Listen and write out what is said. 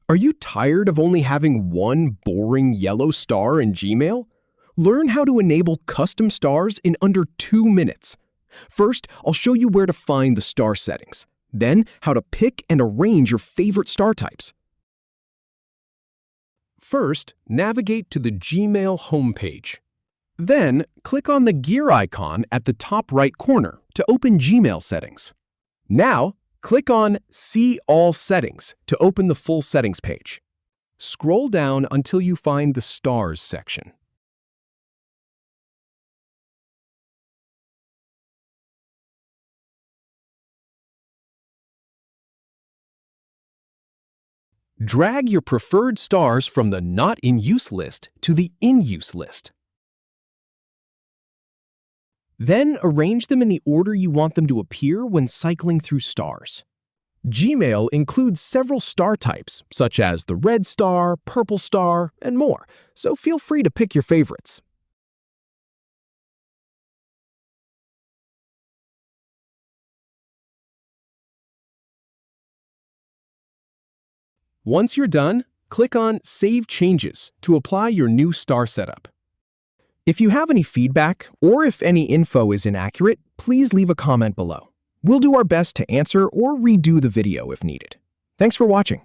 Are you tired of only having one boring yellow star in Gmail? Learn how to enable custom stars in under 2 minutes. First, I'll show you where to find the star settings. Then, how to pick and arrange your favorite star types. First, navigate to the Gmail homepage. Then, click on the gear icon at the top right corner to open Gmail settings. Now, click on See All Settings to open the full settings page. Scroll down until you find the Stars section. Drag your preferred stars from the Not in Use list to the In Use list. Then arrange them in the order you want them to appear when cycling through stars. Gmail includes several star types, such as the red star, purple star, and more, so feel free to pick your favorites. Once you're done, click on Save Changes to apply your new star setup. If you have any feedback or if any info is inaccurate, please leave a comment below. We'll do our best to answer or redo the video if needed. Thanks for watching.